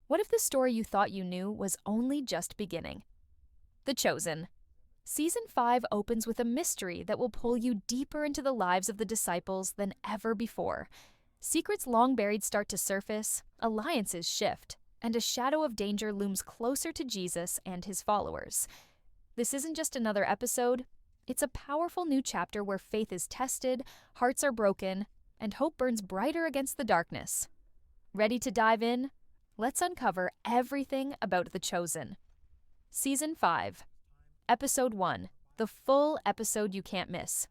What if the story you thought you knew was only just beginning? The Chosen. Season 5 opens with a mystery that will pull you deeper into the lives of the disciples than ever before. Secrets long buried start to surface, alliances shift, and a shadow of danger looms closer to Jesus and his followers. This isn't just another episode, it's a powerful new chapter where faith is tested, hearts are broken, and hope burns brighter against the darkness. Ready to dive in? Let's uncover everything about The Chosen. Season 5, Episode 1, the full episode you can't miss.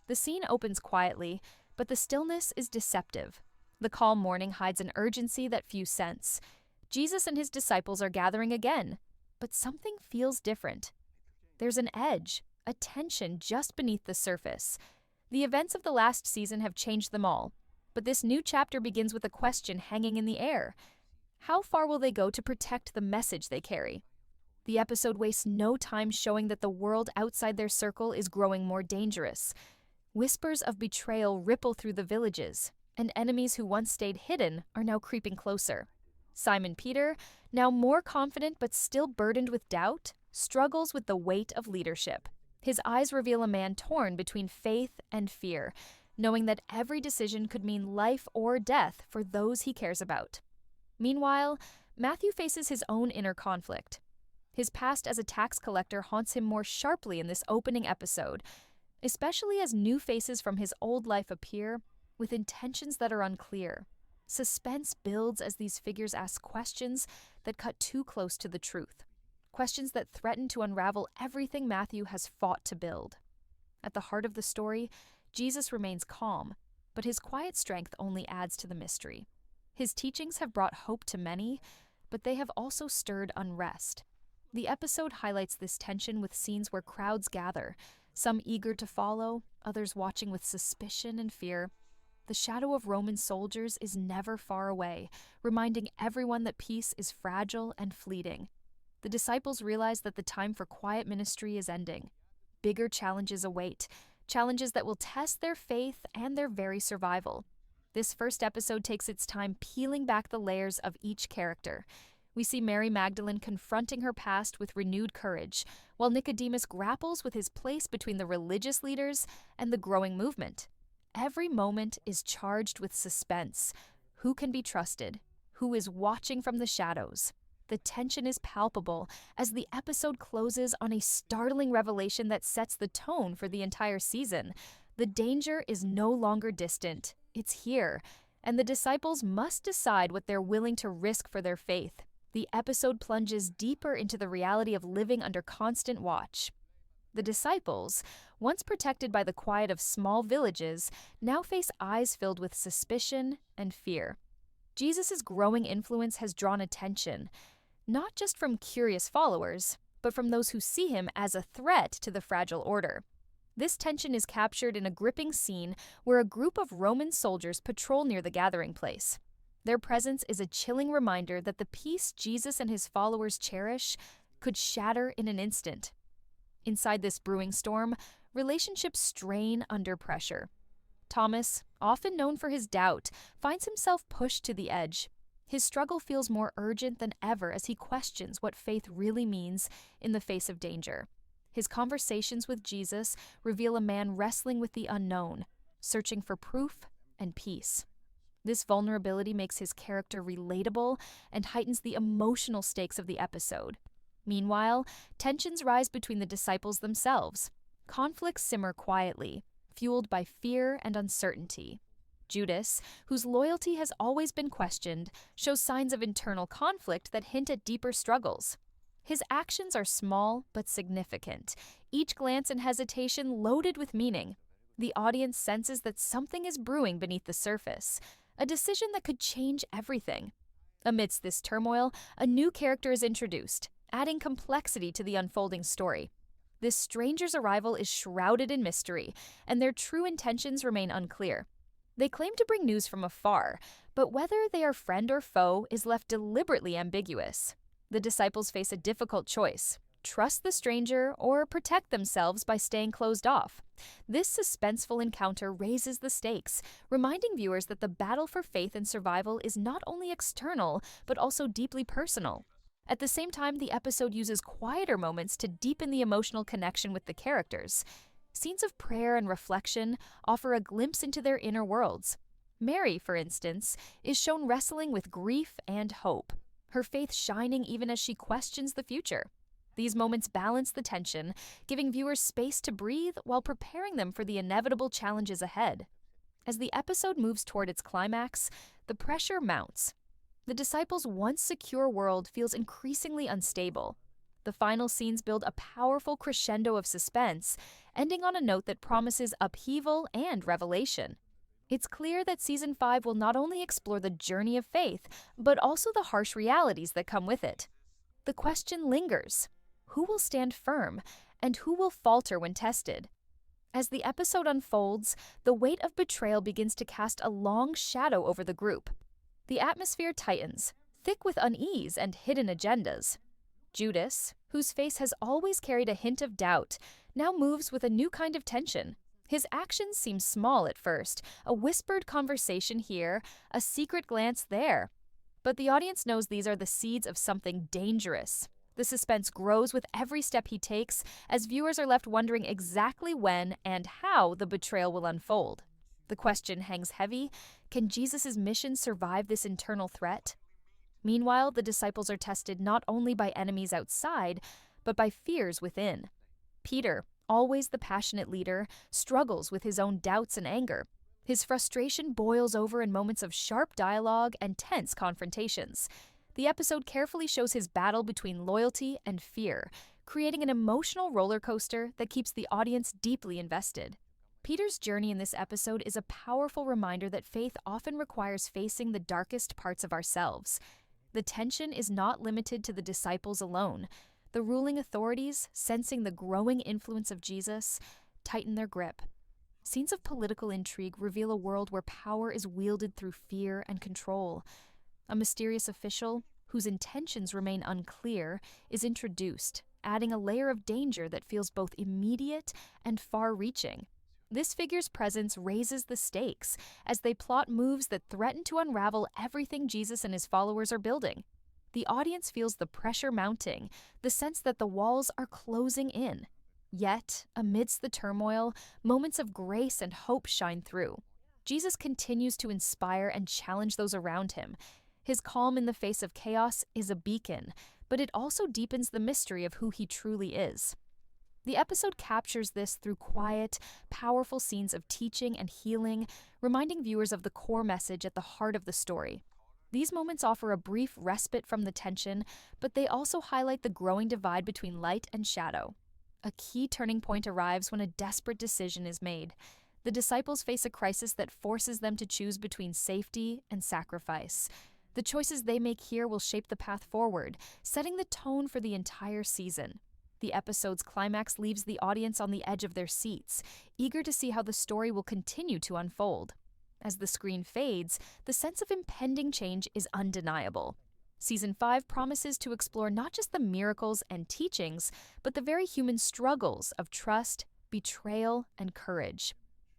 The scene opens quietly, but the stillness is deceptive. The calm morning hides an urgency that few sense. Jesus and his disciples are gathering again, but something feels different. There's an edge, a tension just beneath the surface. The events of the last season have changed them all, but this new chapter begins with a question hanging in the air. How far will they go to protect the message they carry? The episode wastes no time showing that the world outside their circle is growing more dangerous. Whispers of betrayal ripple through the villages, and enemies who once stayed hidden are now creeping closer. Simon Peter, now more confident but still burdened with doubt, struggles with the weight of leadership. His eyes reveal a man torn between faith and fear, knowing that every decision could mean life or death for those he cares about. Meanwhile, Matthew faces his own inner conflict. His past as a tax collector haunts him more sharply in this opening episode, especially as new faces from his old life appear with intentions that are unclear. Suspense builds as these figures ask questions that cut too close to the truth, questions that threaten to unravel everything Matthew has fought to build. At the heart of the story, Jesus remains calm, but his quiet strength only adds to the mystery. His teachings have brought hope to many, but they have also stirred unrest. The episode highlights this tension with scenes where crowds gather, some eager to follow, others watching with suspicion and fear. The shadow of Roman soldiers is never far away, reminding everyone that peace is fragile and fleeting. The disciples realize that the time for quiet ministry is ending. Bigger challenges await, challenges that will test their faith and their very survival. This first episode takes its time peeling back the layers of each character. We see Mary Magdalene confronting her past with renewed courage, while Nicodemus grapples with his place between the religious leaders and the growing movement. Every moment is charged with suspense. Who can be trusted? Who is watching from the shadows? The tension is palpable as the episode closes on a startling revelation that sets the tone for the entire season. The danger is no longer distant. It's here, and the disciples must decide what they're willing to risk for their faith. The episode plunges deeper into the reality of living under constant watch. The disciples, once protected by the quiet of small villages, now face eyes filled with suspicion and fear. Jesus' growing influence has drawn attention, not just from curious followers, but from those who see him as a threat to the fragile order. This tension is captured in a gripping scene where a group of Roman soldiers patrol near the gathering place. Their presence is a chilling reminder that the peace Jesus and his followers cherish could shatter in an instant. Inside this brewing storm, relationships strain under pressure. Thomas, often known for his doubt, finds himself pushed to the edge. His struggle feels more urgent than ever as he questions what faith really means in the face of danger. His conversations with Jesus reveal a man wrestling with the unknown, searching for proof and peace. This vulnerability makes his character relatable and heightens the emotional stakes of the episode. Meanwhile, tensions rise between the disciples themselves. Conflicts simmer quietly, fueled by fear and uncertainty. Judas, whose loyalty has always been questioned, shows signs of internal conflict that hint at deeper struggles. His actions are small but significant, each glance and hesitation loaded with meaning. The audience senses that something is brewing beneath the surface, a decision that could change everything. Amidst this turmoil, a new character is introduced, adding complexity to the unfolding story. This stranger's arrival is shrouded in mystery, and their true intentions remain unclear. They claim to bring news from afar, but whether they are friend or foe is left deliberately ambiguous. The disciples face a difficult choice. trust the stranger, or protect themselves by staying closed off. This suspenseful encounter raises the stakes, reminding viewers that the battle for faith and survival is not only external, but also deeply personal. At the same time, the episode uses quieter moments to deepen the emotional connection with the characters. Scenes of prayer and reflection offer a glimpse into their inner worlds. Mary, for instance, is shown wrestling with grief and hope, her faith shining even as she questions the future. These moments balance the tension, giving viewers space to breathe while preparing them for the inevitable challenges ahead. As the episode moves toward its climax, the pressure mounts. The disciples' once secure world feels increasingly unstable. The final scenes build a powerful crescendo of suspense, ending on a note that promises upheaval and revelation. It's clear that Season 5 will not only explore the journey of faith, but also the harsh realities that come with it. The question lingers: who will stand firm, and who will falter when tested? As the episode unfolds, the weight of betrayal begins to cast a long shadow over the group. The atmosphere tightens, thick with unease and hidden agendas. Judas, whose face has always carried a hint of doubt, now moves with a new kind of tension. His actions seem small at first, a whispered conversation here, a secret glance there. But the audience knows these are the seeds of something dangerous. The suspense grows with every step he takes, as viewers are left wondering exactly when and how the betrayal will unfold. The question hangs heavy: can Jesus' mission survive this internal threat? Meanwhile, the disciples are tested not only by enemies outside, but by fears within. Peter, always the passionate leader, struggles with his own doubts and anger. His frustration boils over in moments of sharp dialogue and tense confrontations. The episode carefully shows his battle between loyalty and fear, creating an emotional roller coaster that keeps the audience deeply invested. Peter's journey in this episode is a powerful reminder that faith often requires facing the darkest parts of ourselves. The tension is not limited to the disciples alone. The ruling authorities, sensing the growing influence of Jesus, tighten their grip. Scenes of political intrigue reveal a world where power is wielded through fear and control. A mysterious official, whose intentions remain unclear, is introduced, adding a layer of danger that feels both immediate and far-reaching. This figure's presence raises the stakes as they plot moves that threaten to unravel everything Jesus and his followers are building. The audience feels the pressure mounting, the sense that the walls are closing in. Yet, amidst the turmoil, moments of grace and hope shine through. Jesus continues to inspire and challenge those around him. His calm in the face of chaos is a beacon, but it also deepens the mystery of who he truly is. The episode captures this through quiet, powerful scenes of teaching and healing, reminding viewers of the core message at the heart of the story. These moments offer a brief respite from the tension, but they also highlight the growing divide between light and shadow. A key turning point arrives when a desperate decision is made. The disciples face a crisis that forces them to choose between safety and sacrifice. The choices they make here will shape the path forward, setting the tone for the entire season. The episode's climax leaves the audience on the edge of their seats, eager to see how the story will continue to unfold. As the screen fades, the sense of impending change is undeniable. Season 5 promises to explore not just the miracles and teachings, but the very human struggles of trust, betrayal, and courage.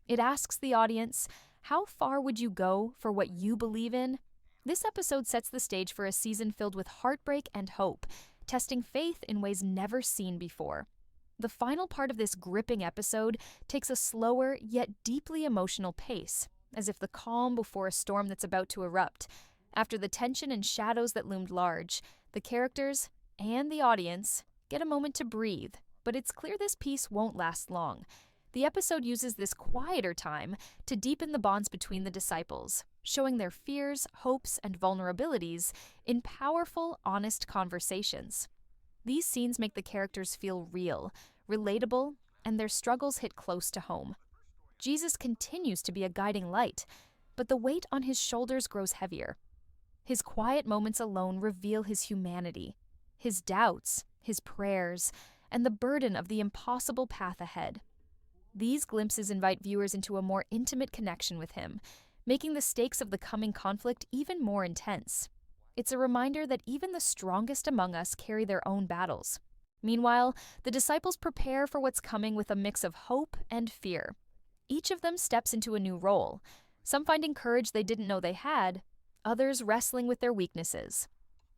It asks the audience, how far would you go for what you believe in? This episode sets the stage for a season filled with heartbreak and hope, testing faith in ways never seen before. The final part of this gripping episode takes a slower yet deeply emotional pace, as if the calm before a storm that's about to erupt. After the tension and shadows that loomed large, the characters and the audience get a moment to breathe, but it's clear this piece won't last long. The episode uses this quieter time to deepen the bonds between the disciples, showing their fears, hopes, and vulnerabilities in powerful, honest conversations. These scenes make the characters feel real, relatable, and their struggles hit close to home. Jesus continues to be a guiding light, but the weight on his shoulders grows heavier. His quiet moments alone reveal his humanity, his doubts, his prayers, and the burden of the impossible path ahead. These glimpses invite viewers into a more intimate connection with him, making the stakes of the coming conflict even more intense. It's a reminder that even the strongest among us carry their own battles. Meanwhile, the disciples prepare for what's coming with a mix of hope and fear. Each of them steps into a new role, some finding courage they didn't know they had, others wrestling with their weaknesses.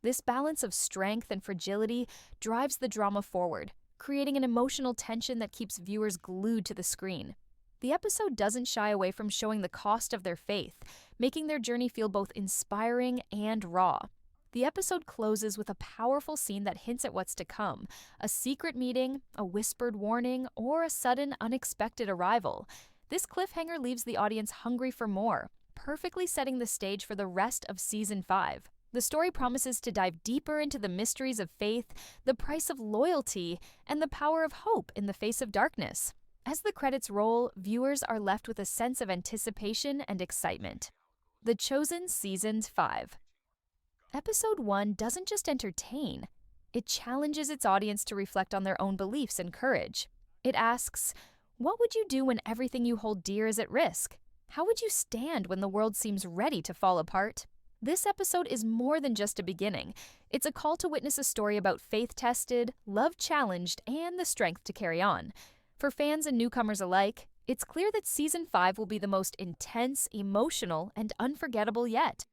This balance of strength and fragility drives the drama forward, creating an emotional tension that keeps viewers glued to the screen. The episode doesn't shy away from showing the cost of their faith, making their journey feel both inspiring and raw. The episode closes with a powerful scene that hints at what's to come: a secret meeting, a whispered warning, or a sudden, unexpected arrival. This cliffhanger leaves the audience hungry for more, perfectly setting the stage for the rest of Season 5. The story promises to dive deeper into the mysteries of faith, the price of loyalty, and the power of hope in the face of darkness. As the credits roll, viewers are left with a sense of anticipation and excitement. The Chosen Season 5. Episode 1 doesn't just entertain, it challenges its audience to reflect on their own beliefs and courage. It asks, what would you do when everything you hold dear is at risk? How would you stand when the world seems ready to fall apart? This episode is more than just a beginning. It's a call to witness a story about faith-tested, love-challenged, and the strength to carry on. For fans and newcomers alike, it's clear that Season 5 will be the most intense, emotional, and unforgettable yet.